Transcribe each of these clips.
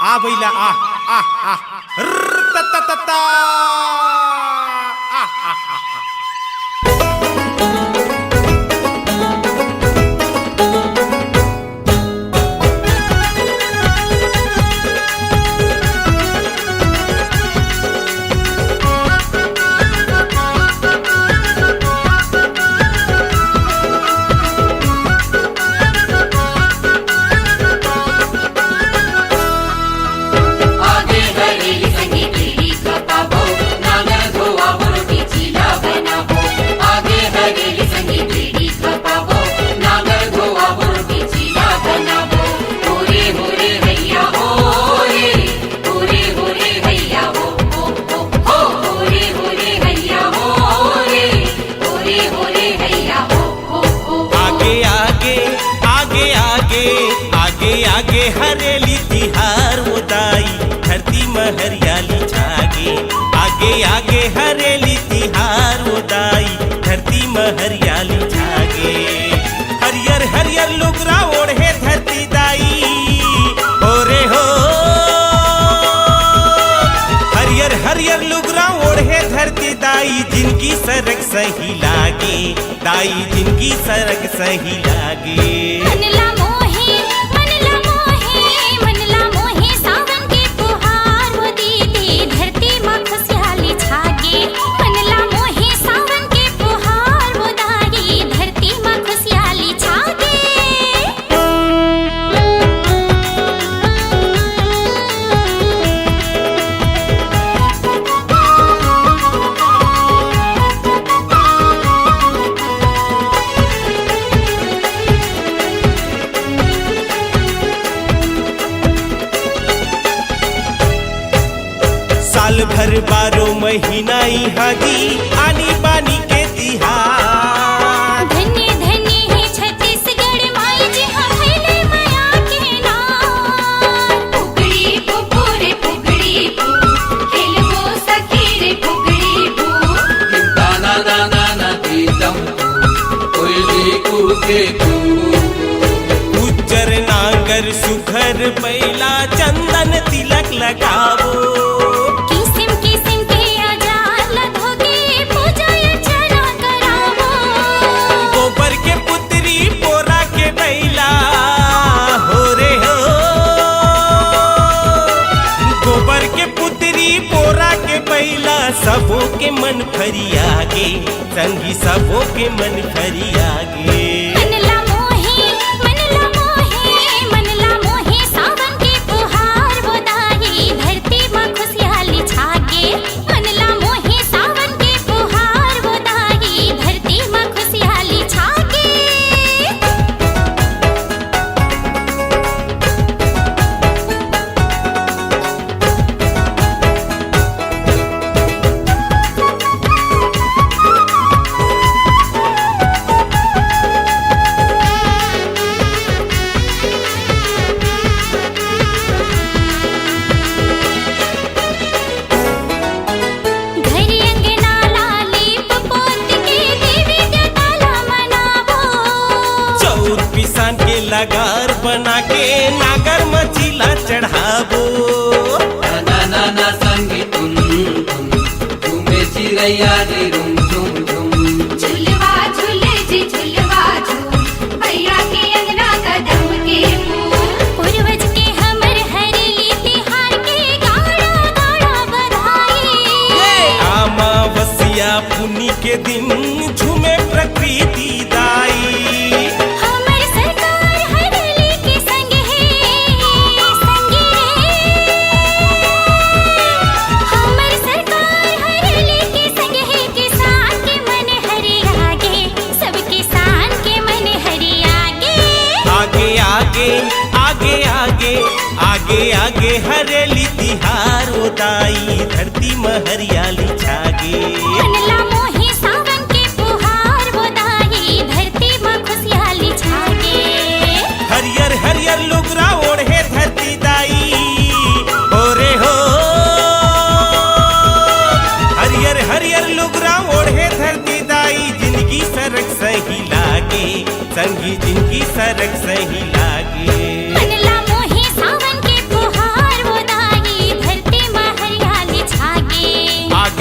आ बैला आ आ आ त त त त आ आ आ आगे हरेली तिहार उदाई धरती में हरियाली छागे। आगे आगे हरेली तिहार उदाई धरती में हरियाली छागे। हरियर हरियर लुगरा ओढ़े धरती दाई ओरे हो। हरियर हरियर लुगरा ओढ़े धरती दाई जिनकी सरक सही लागे। दाई जिनकी सरक सही लागे। साल भर 12 महीना यहाँ की आनी बानी के तिहार। धन्य धन्य है छत्तीसगढ़ माई जी हमेले माया के नाम। पुगड़ी पुपुरे पुगड़ी पु खेलबो सखी रे पुगड़ी पु। दाना दाना ना दीदम कोयली कूके कू। उज्जर नागर सुखर बैला चंदन तिलक लगावो। सबों के मन भरी आगे संगी सबों के मन भरी आगे। सावन के फुहार बोदाई धरती में खुशहाली छागे। मनला मोही सावन के फुहार बोदाई धरती में खुशहाली छागे। लगार बना के नागर मचीला चढ़ाबो। ना ना संगी तुम तुम्हें चिड़ैया रे रुम झुम झुम। झुलवा झूले जी झुलवा झूम भैया के अंगना कदम के फूल। पूर्वज के हमर हरेली तिहार के गाड़ा गाड़ा बधाई। अमावस्या पुन्नी के दिन झूमे प्रकृति दाई। आगे आगे हरेली तिहार उदाई धरती में हरियाली छागे। मनला मोही सावन के फुहार बोदाई धरती में खुशहाली छागे। हरियर हरियर लुगरा ओढ़े धरती दाई ओरे हो। हरियर हरियर लुगरा ओढ़े धरती दाई जिनकी सरक सही लागे। संगी जिनकी सरक सही लागे। मनला मोही सावन के फुहार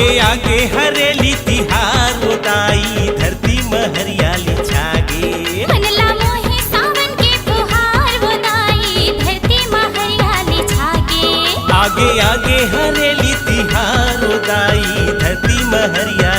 आगे आगे हरेली तिहार उदाई धरती में हरियाली छागे मनला मोहे सावन के फुहार बुदाई धरती में हरियाली छागे आगे आगे हरेली तिहार उदाई धरती में हरियाली